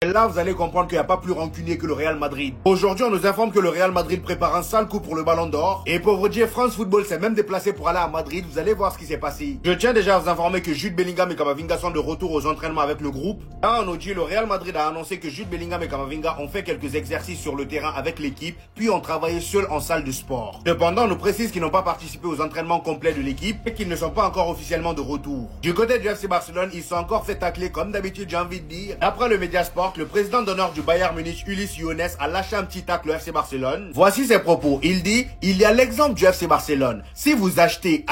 Et là, vous allez comprendre qu'il n'y a pas plus rancunier que le Real Madrid. Aujourd'hui, on nous informe que le Real Madrid prépare un sale coup pour le Ballon d'Or. Et pour vous dire, France Football s'est même déplacé pour aller à Madrid. Vous allez voir ce qui s'est passé. Je tiens déjà à vous informer que Jude Bellingham et Camavinga sont de retour aux entraînements avec le groupe. Là, on nous dit, le Real Madrid a annoncé que Jude Bellingham et Camavinga ont fait quelques exercices sur le terrain avec l'équipe, puis ont travaillé seuls en salle de sport. Cependant, on nous précise qu'ils n'ont pas participé aux entraînements complets de l'équipe et qu'ils ne sont pas encore officiellement de retour. Du côté du FC Barcelone, ils sont encore fait tacler comme d'habitude, j'ai envie de dire. Après le Mediasport, le président d'honneur du Bayern Munich, Ulysse Younes, a lâché un petit tacle au FC Barcelone. Voici ses propos. Il dit, il y a l'exemple du FC Barcelone. Si vous achetez,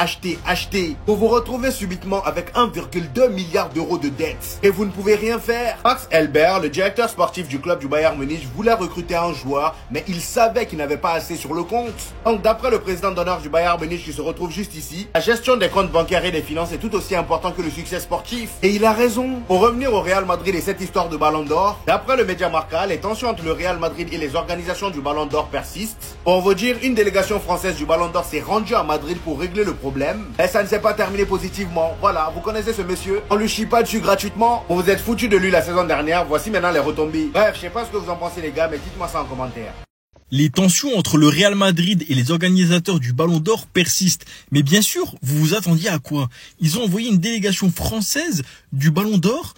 vous vous retrouvez subitement avec 1,2 milliard d'euros de dettes et vous ne pouvez rien faire. Max Elber, le directeur sportif du club du Bayern Munich, voulait recruter un joueur, mais il savait qu'il n'avait pas assez sur le compte. Donc d'après le président d'honneur du Bayern Munich qui se retrouve juste ici, la gestion des comptes bancaires et des finances est tout aussi important que le succès sportif. Et il a raison. Pour revenir au Real Madrid et cette histoire de Ballon d'Or, d'après le média Marca, les tensions entre le Real Madrid et les organisations du Ballon d'Or persistent. Pour vous dire, une délégation française du Ballon d'Or s'est rendue à Madrid pour régler le problème. Et ça ne s'est pas terminé positivement. Voilà, vous connaissez ce monsieur. On lui chie pas dessus gratuitement. Vous vous êtes foutu de lui la saison dernière. Voici maintenant les retombées. Bref, je sais pas ce que vous en pensez les gars, mais dites-moi ça en commentaire. Les tensions entre le Real Madrid et les organisateurs du Ballon d'Or persistent. Mais bien sûr, vous vous attendiez à quoi? Ils ont envoyé une délégation française du Ballon d'Or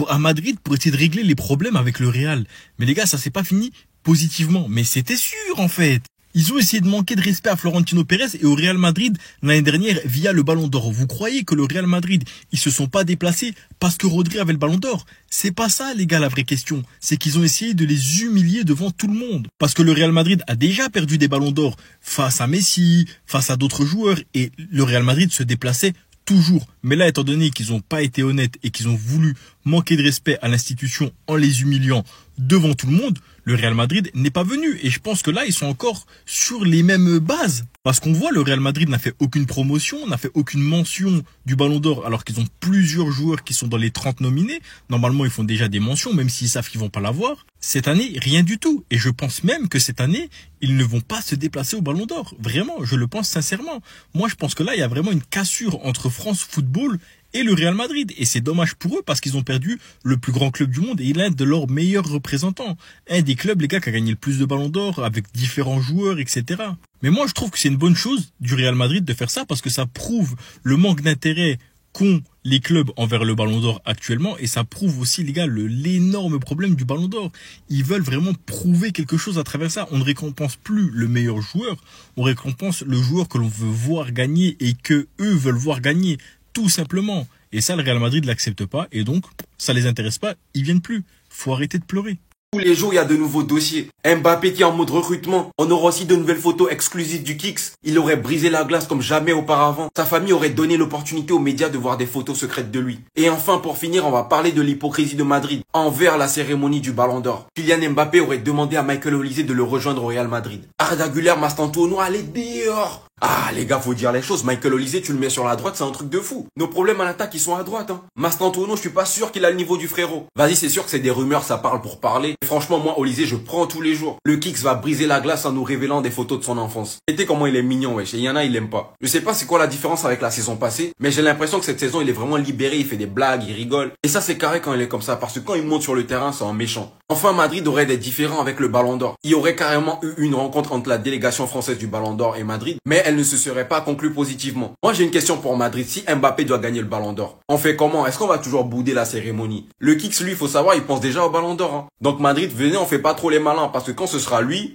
à Madrid pour essayer de régler les problèmes avec le Real. Mais les gars, ça s'est pas fini positivement. Mais c'était sûr en fait. Ils ont essayé de manquer de respect à Florentino Pérez et au Real Madrid l'année dernière via le Ballon d'Or. Vous croyez que le Real Madrid, ils se sont pas déplacés parce que Rodri avait le Ballon d'Or? C'est pas ça les gars la vraie question. C'est qu'ils ont essayé de les humilier devant tout le monde. Parce que le Real Madrid a déjà perdu des Ballons d'Or face à Messi, face à d'autres joueurs et le Real Madrid se déplaçait toujours. Mais là, étant donné qu'ils n'ont pas été honnêtes et qu'ils ont voulu manquer de respect à l'institution en les humiliant devant tout le monde, le Real Madrid n'est pas venu. Et je pense que là, ils sont encore sur les mêmes bases. Parce qu'on voit, le Real Madrid n'a fait aucune promotion, n'a fait aucune mention du Ballon d'Or, alors qu'ils ont plusieurs joueurs qui sont dans les 30 nominés. Normalement, ils font déjà des mentions, même s'ils savent qu'ils vont pas l'avoir. Cette année, rien du tout. Et je pense même que cette année, ils ne vont pas se déplacer au Ballon d'Or. Vraiment, je le pense sincèrement. Moi, je pense que là, il y a vraiment une cassure entre France Football et le Real Madrid. Et c'est dommage pour eux parce qu'ils ont perdu le plus grand club du monde et l'un de leurs meilleurs représentants. Un des clubs, les gars, qui a gagné le plus de ballons d'or avec différents joueurs, etc. Mais moi, je trouve que c'est une bonne chose du Real Madrid de faire ça parce que ça prouve le manque d'intérêt qu'ont les clubs envers le Ballon d'Or actuellement et ça prouve aussi, les gars, l'énorme problème du Ballon d'Or. Ils veulent vraiment prouver quelque chose à travers ça. On ne récompense plus le meilleur joueur, on récompense le joueur que l'on veut voir gagner et que eux veulent voir gagner. Tout simplement. Et ça, le Real Madrid l'accepte pas. Et donc, ça les intéresse pas. Ils viennent plus. Faut arrêter de pleurer. Tous les jours, il y a de nouveaux dossiers. Mbappé qui est en mode recrutement. On aura aussi de nouvelles photos exclusives du Kicks. Il aurait brisé la glace comme jamais auparavant. Sa famille aurait donné l'opportunité aux médias de voir des photos secrètes de lui. Et enfin, pour finir, on va parler de l'hypocrisie de Madrid envers la cérémonie du Ballon d'Or. Kylian Mbappé aurait demandé à Michael Olise de le rejoindre au Real Madrid. Arda Güler, Mastantuono, allez dehors. Ah les gars, faut dire les choses. Michael Olise, tu le mets sur la droite, c'est un truc de fou. Nos problèmes à l'attaque, ils sont à droite. Mastantuono, je suis pas sûr qu'il a le niveau du frérot. Vas-y, c'est sûr que c'est des rumeurs, ça parle pour parler. Et franchement, moi, Olise, je prends tous les jours. Le Kicks va briser la glace en nous révélant des photos de son enfance. C'était comment il est mignon, wesh. Et il y en a, il l'aime pas. Je sais pas c'est quoi la différence avec la saison passée, mais j'ai l'impression que cette saison, il est vraiment libéré, il fait des blagues, il rigole. Et ça, c'est carré quand il est comme ça, parce que quand il monte sur le terrain, c'est un méchant. Enfin, Madrid aurait des différends avec le Ballon d'Or. Il y aurait carrément eu une rencontre entre la délégation française du Ballon d'Or et Madrid, mais elle ne se serait pas conclue positivement. Moi, j'ai une question pour Madrid. Si Mbappé doit gagner le Ballon d'Or, on fait comment? Est-ce qu'on va toujours bouder la cérémonie? Le Kicks, lui, faut savoir, il pense déjà au Ballon d'Or. Donc Madrid, venez, on fait pas trop les malins, parce que quand ce sera lui,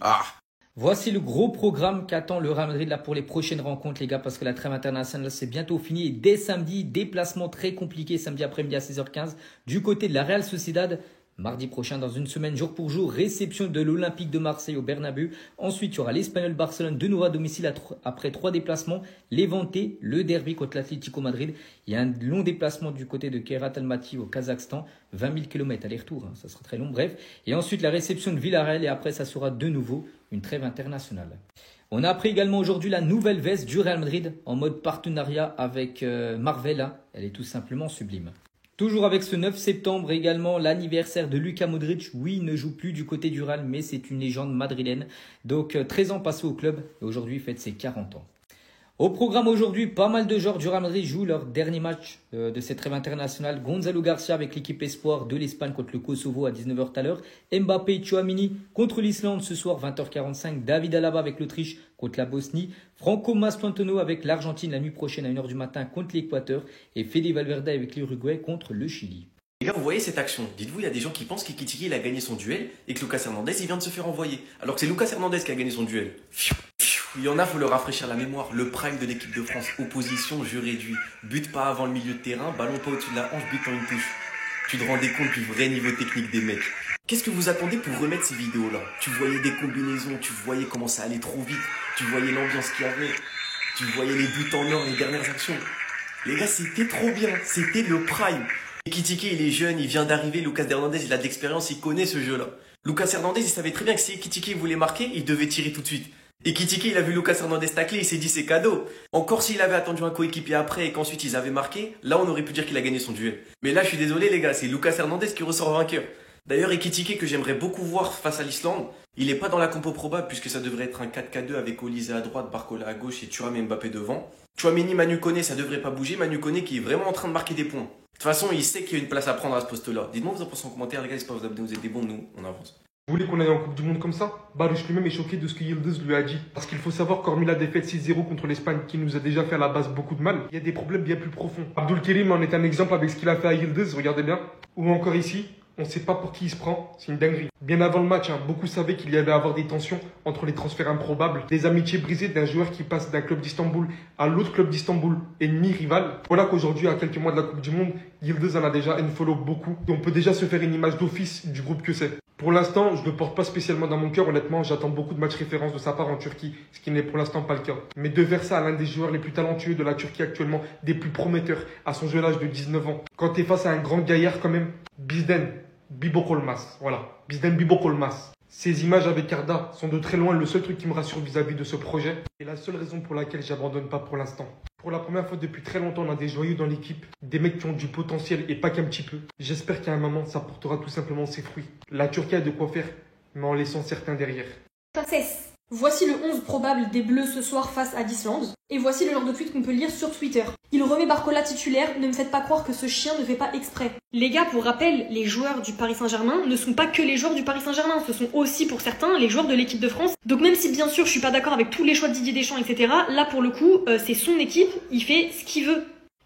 Voici le gros programme qu'attend le Real Madrid là pour les prochaines rencontres, les gars, parce que la trêve internationale c'est bientôt fini. Et dès samedi, déplacement très compliqué samedi après-midi à 16h15 du côté de la Real Sociedad. Mardi prochain, dans une semaine, jour pour jour, réception de l'Olympique de Marseille au Bernabéu. Ensuite, il y aura l'Espagnol Barcelone de nouveau à domicile après 3 déplacements. Levante, le derby contre l'Atlético Madrid. Il y a un long déplacement du côté de Kairat Almaty au Kazakhstan. 20 000 km aller-retour, ça sera très long, bref. Et ensuite, la réception de Villarreal et après, ça sera de nouveau une trêve internationale. On a appris également aujourd'hui la nouvelle veste du Real Madrid en mode partenariat avec Marvel. Elle est tout simplement sublime. Toujours avec ce 9 septembre également, l'anniversaire de Luka Modric. Oui, il ne joue plus du côté du Real, mais c'est une légende madrilène. Donc 13 ans passés au club et aujourd'hui il fête ses 40 ans. Au programme aujourd'hui, pas mal de joueurs du Real Madrid jouent leur dernier match de cette trêve internationale. Gonzalo Garcia avec l'équipe espoir de l'Espagne contre le Kosovo à 19h tout à l'heure. Mbappé et Tchouaméni contre l'Islande ce soir 20h45. David Alaba avec l'Autriche contre la Bosnie. Franco Mastantuono avec l'Argentine la nuit prochaine à 1h du matin contre l'Équateur. Et Fede Valverde avec l'Uruguay contre le Chili. Les gars, vous voyez cette action? Dites-vous, il y a des gens qui pensent qu'Ekitike il a gagné son duel et que Lucas Hernandez il vient de se faire envoyer. Alors que c'est Lucas Hernandez qui a gagné son duel. Il y en a, faut leur rafraîchir la mémoire. Le prime de l'équipe de France, opposition, jeu réduit. But pas avant le milieu de terrain, ballon pas au-dessus de la hanche, but en une touche. Tu te rendais compte du vrai niveau technique des mecs. Qu'est-ce que vous attendez pour remettre ces vidéos-là? Tu voyais des combinaisons, tu voyais comment ça allait trop vite, tu voyais l'ambiance qu'il y avait, tu voyais les buts en or, les dernières actions. Les gars, c'était trop bien, c'était le prime. Ekitike, il est jeune, il vient d'arriver, Lucas Hernandez, il a de l'expérience, il connaît ce jeu-là. Lucas Hernandez, il savait très bien que si Ekitike voulait marquer, il devait tirer tout de suite. Ekitike, il a vu Lucas Hernandez tacler, il s'est dit c'est cadeau. Encore s'il avait attendu un coéquipier après et qu'ensuite ils avaient marqué, là on aurait pu dire qu'il a gagné son duel. Mais là je suis désolé les gars, c'est Lucas Hernandez qui ressort vainqueur. D'ailleurs Ekitike que j'aimerais beaucoup voir face à l'Islande, il est pas dans la compo probable puisque ça devrait être un 4-4-2 avec Olise à droite, Barcola à gauche et Thuram et Mbappé devant. Tchouaméni, Manu Koné, ça devrait pas bouger, Manu Koné qui est vraiment en train de marquer des points. De toute façon, il sait qu'il y a une place à prendre à ce poste-là. Dites-moi vous en pensez en commentaire les gars, j'espère que vous êtes des bons, nous on avance. Vous voulez qu'on aille en Coupe du Monde comme ça? Baruch lui-même est choqué de ce que Yıldız lui a dit. Parce qu'il faut savoir qu'hormis la défaite 6-0 contre l'Espagne qui nous a déjà fait à la base beaucoup de mal, il y a des problèmes bien plus profonds. Abdulkerim en est un exemple avec ce qu'il a fait à Yıldız, regardez bien. Ou encore ici, on ne sait pas pour qui il se prend, c'est une dinguerie. Bien avant le match, beaucoup savaient qu'il y avait à avoir des tensions entre les transferts improbables, des amitiés brisées d'un joueur qui passe d'un club d'Istanbul à l'autre club d'Istanbul, ennemi, rival. Voilà qu'aujourd'hui, à quelques mois de la Coupe du Monde, Yıldız en a déjà follow beaucoup. Et on peut déjà se faire une image d'office du groupe que c'est. Pour l'instant, je ne le porte pas spécialement dans mon cœur. Honnêtement, j'attends beaucoup de matchs références de sa part en Turquie, ce qui n'est pour l'instant pas le cas. Mais de faire ça à l'un des joueurs les plus talentueux de la Turquie actuellement, des plus prometteurs, à son jeune âge de 19 ans. Quand tu es face à un grand gaillard quand même, Bizden Bibokolmas, voilà. Bizden Bibokolmas. Ces images avec Arda sont de très loin le seul truc qui me rassure vis-à-vis de ce projet et la seule raison pour laquelle j'abandonne pas pour l'instant. Pour la première fois depuis très longtemps, on a des joyeux dans l'équipe, des mecs qui ont du potentiel et pas qu'un petit peu. J'espère qu'à un moment, ça portera tout simplement ses fruits. La Turquie a de quoi faire, mais en laissant certains derrière. Voici le 11 probable des Bleus ce soir face à l'Islande. Et voici le genre de tweet qu'on peut lire sur Twitter. Il remet Barcola titulaire, ne me faites pas croire que ce chien ne fait pas exprès. Les gars, pour rappel, les joueurs du Paris Saint-Germain ne sont pas que les joueurs du Paris Saint-Germain, ce sont aussi pour certains les joueurs de l'équipe de France. Donc même si bien sûr je suis pas d'accord avec tous les choix de Didier Deschamps, etc., là pour le coup, c'est son équipe, il fait ce qu'il veut.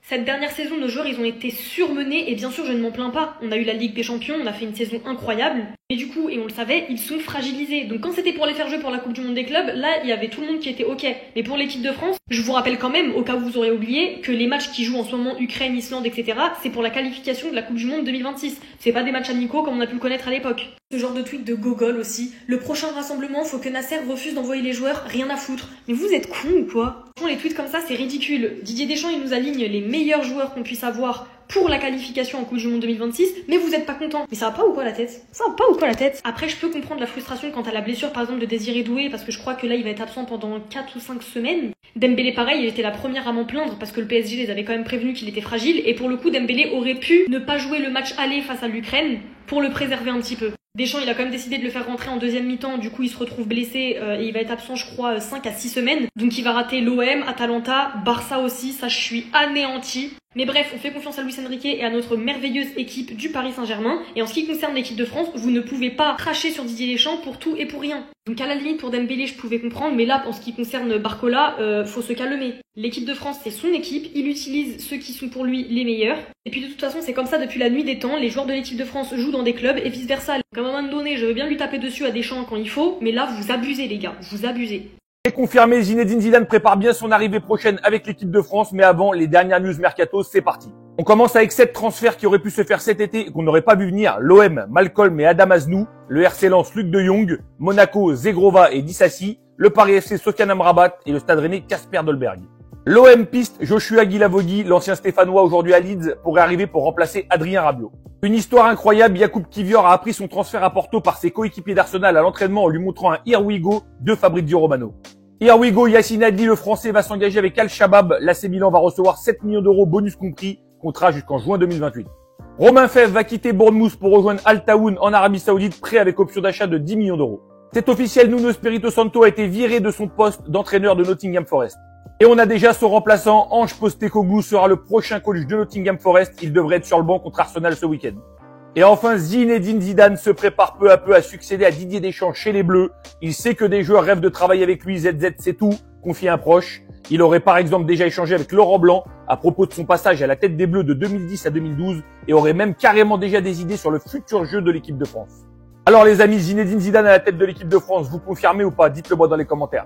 Cette dernière saison, nos joueurs, ils ont été surmenés et bien sûr, je ne m'en plains pas. On a eu la Ligue des Champions, on a fait une saison incroyable. Mais du coup, et on le savait, ils sont fragilisés. Donc quand c'était pour les faire jouer pour la Coupe du Monde des clubs, là, il y avait tout le monde qui était OK. Mais pour l'équipe de France, je vous rappelle quand même, au cas où vous aurez oublié, que les matchs qui jouent en ce moment, Ukraine, Islande, etc., c'est pour la qualification de la Coupe du Monde 2026. C'est pas des matchs amicaux comme on a pu le connaître à l'époque. Ce genre de tweet de gogol aussi. Le prochain rassemblement, faut que Nasser refuse d'envoyer les joueurs, rien à foutre. Mais vous êtes cons ou quoi? Les tweets comme ça, c'est ridicule. Didier Deschamps, il nous aligne les meilleurs joueurs qu'on puisse avoir pour la qualification en Coupe du Monde 2026, mais vous êtes pas content. Mais ça va pas ou quoi la tête? Ça va pas ou quoi la tête? Après, je peux comprendre la frustration quant à la blessure, par exemple, de Désiré Doué, parce que je crois que là, il va être absent pendant 4 ou 5 semaines. Dembélé, pareil, il était la première à m'en plaindre, parce que le PSG les avait quand même prévenus qu'il était fragile, et pour le coup, Dembélé aurait pu ne pas jouer le match aller face à l'Ukraine, pour le préserver un petit peu. Deschamps, il a quand même décidé de le faire rentrer en deuxième mi-temps, du coup il se retrouve blessé et il va être absent je crois 5 à 6 semaines. Donc il va rater l'OM, Atalanta, Barça aussi, ça je suis anéanti. Mais bref, on fait confiance à Luis Enrique et à notre merveilleuse équipe du Paris Saint-Germain. Et en ce qui concerne l'équipe de France, vous ne pouvez pas cracher sur Didier Deschamps pour tout et pour rien. Donc à la limite pour Dembélé je pouvais comprendre, mais là en ce qui concerne Barcola, faut se calmer. L'équipe de France c'est son équipe, il utilise ceux qui sont pour lui les meilleurs. Et puis de toute façon c'est comme ça depuis la nuit des temps, les joueurs de l'équipe de France jouent dans des clubs et vice versa. Donc à un moment donné je veux bien lui taper dessus à Deschamps quand il faut, mais là vous abusez les gars, vous abusez. C'est confirmé, Zinedine Zidane prépare bien son arrivée prochaine avec l'équipe de France, mais avant, les dernières news mercato, c'est parti. On commence avec 7 transferts qui auraient pu se faire cet été et qu'on n'aurait pas vu venir. L'OM, Malcolm et Adam Aznou, le RC Lens, Luc de Jong, Monaco, Zegrova et Dissassi, le Paris FC, Sofiane Amrabat et le Stade Rennais, Kasper Dolberg. L'OM piste Joshua Guilavogui, l'ancien Stéphanois aujourd'hui à Leeds, pourrait arriver pour remplacer Adrien Rabiot. Une histoire incroyable, Jakub Kiwior a appris son transfert à Porto par ses coéquipiers d'Arsenal à l'entraînement en lui montrant un Here We Go de Fabrizio Romano. Here We Go, Yacine Adli, le français, va s'engager avec Al-Shabaab. L'AC Milan va recevoir 7 millions d'euros bonus compris, contrat jusqu'en juin 2028. Romain Fèvre va quitter Bournemouth pour rejoindre Al Tawoun en Arabie Saoudite, prêt avec option d'achat de 10 millions d'euros. C'est officiel, Nuno Espirito Santo a été viré de son poste d'entraîneur de Nottingham Forest. Et on a déjà son remplaçant, Ange Postecoglou sera le prochain coach de Nottingham Forest. Il devrait être sur le banc contre Arsenal ce week-end. Et enfin, Zinedine Zidane se prépare peu à peu à succéder à Didier Deschamps chez les Bleus. Il sait que des joueurs rêvent de travailler avec lui. ZZ, c'est tout, confie un proche. Il aurait par exemple déjà échangé avec Laurent Blanc à propos de son passage à la tête des Bleus de 2010 à 2012 et aurait même carrément déjà des idées sur le futur jeu de l'équipe de France. Alors les amis, Zinedine Zidane à la tête de l'équipe de France, vous confirmez ou pas? Dites-le moi dans les commentaires.